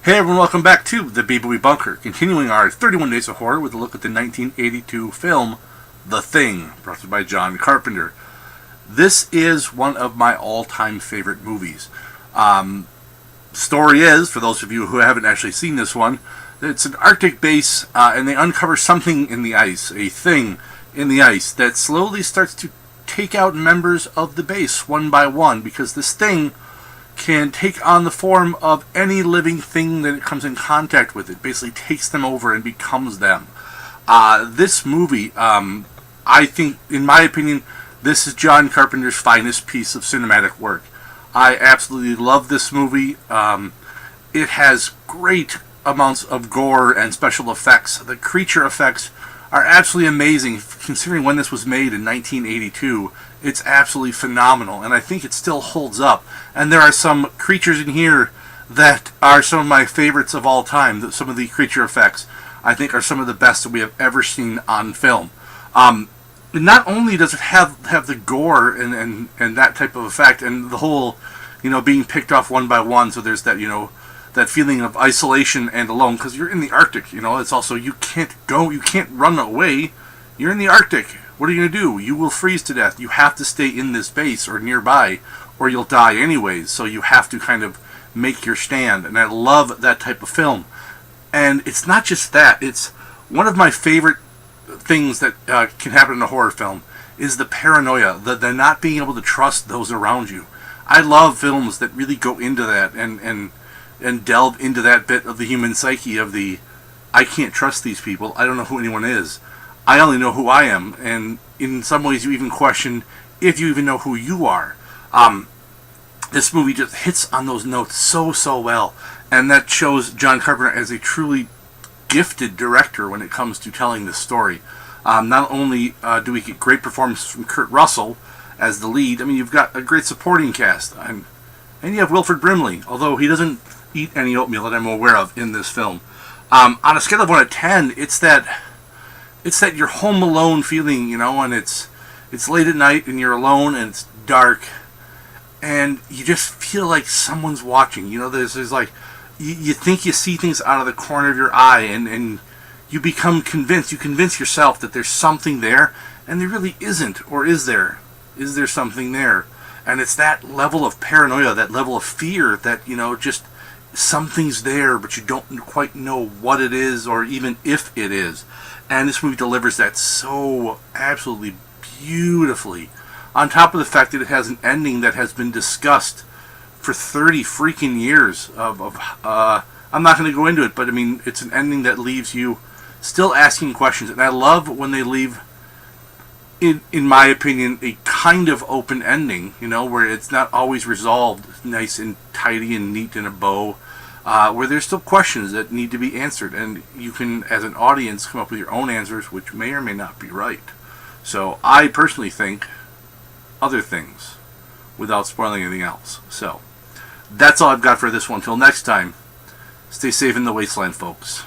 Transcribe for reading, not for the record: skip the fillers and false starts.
Hey everyone, welcome back to the B-Movie Bunker, continuing our 31 Days of Horror with a look at the 1982 film, The Thing, brought to you by John Carpenter. This is one of my all-time favorite movies. Story is, for those of you who haven't actually seen this one, it's an Arctic base, and they uncover something in the ice, a thing in the ice, that slowly starts to take out members of the base one by one, because this thing can take on the form of any living thing that it comes in contact with. It basically takes them over and becomes them. This movie, I think, in my opinion, this is John Carpenter's finest piece of cinematic work. I absolutely love this movie. It has great amounts of gore and special effects. The creature effects are absolutely amazing, considering when this was made in 1982. It's absolutely phenomenal, and I think it still holds up. And there are some creatures in here that are some of my favorites of all time. Some of the creature effects, I think, are some of the best that we have ever seen on film. Not only does it have the gore and that type of effect, and the whole, being picked off one by one, so there's that, that feeling of isolation and alone, because you're in the Arctic, it's also, you can't run away, you're in the Arctic. What are you going to do? You will freeze to death. You have to stay in this base or nearby, or you'll die anyways, so you have to kind of make your stand, and I love that type of film. And it's not just that, it's one of my favorite things that can happen in a horror film is the paranoia, the not being able to trust those around you. I love films that really go into that and delve into that bit of the human psyche of the, I can't trust these people, I don't know who anyone is, I only know who I am, and in some ways you even question if you even know who you are. This movie just hits on those notes so well, and that shows John Carpenter as a truly gifted director when it comes to telling this story. Not only do we get great performances from Kurt Russell as the lead, I mean, you've got a great supporting cast, and you have Wilford Brimley, although he doesn't eat any oatmeal that I'm aware of in this film. On a scale of 1 to 10, it's that you're home alone feeling, and it's late at night and you're alone and it's dark, and you just feel like someone's watching. There's like, you think you see things out of the corner of your eye, and you become convinced, you convince yourself that there's something there, and there really isn't. Or is there? Is there something there? And it's that level of paranoia, that level of fear that, just something's there, but you don't quite know what it is or even if it is. And this movie delivers that so absolutely beautifully. On top of the fact that it has an ending that has been discussed for 30 freaking years I'm not going to go into it, but I mean, it's an ending that leaves you still asking questions. And I love when they leave, in my opinion, a kind of open ending, where it's not always resolved nice and tidy and neat in a bow, where there's still questions that need to be answered, and you can, as an audience, come up with your own answers, which may or may not be right. So I personally think other things, without spoiling anything else. So that's all I've got for this one. Till next time, stay safe in the wasteland, folks.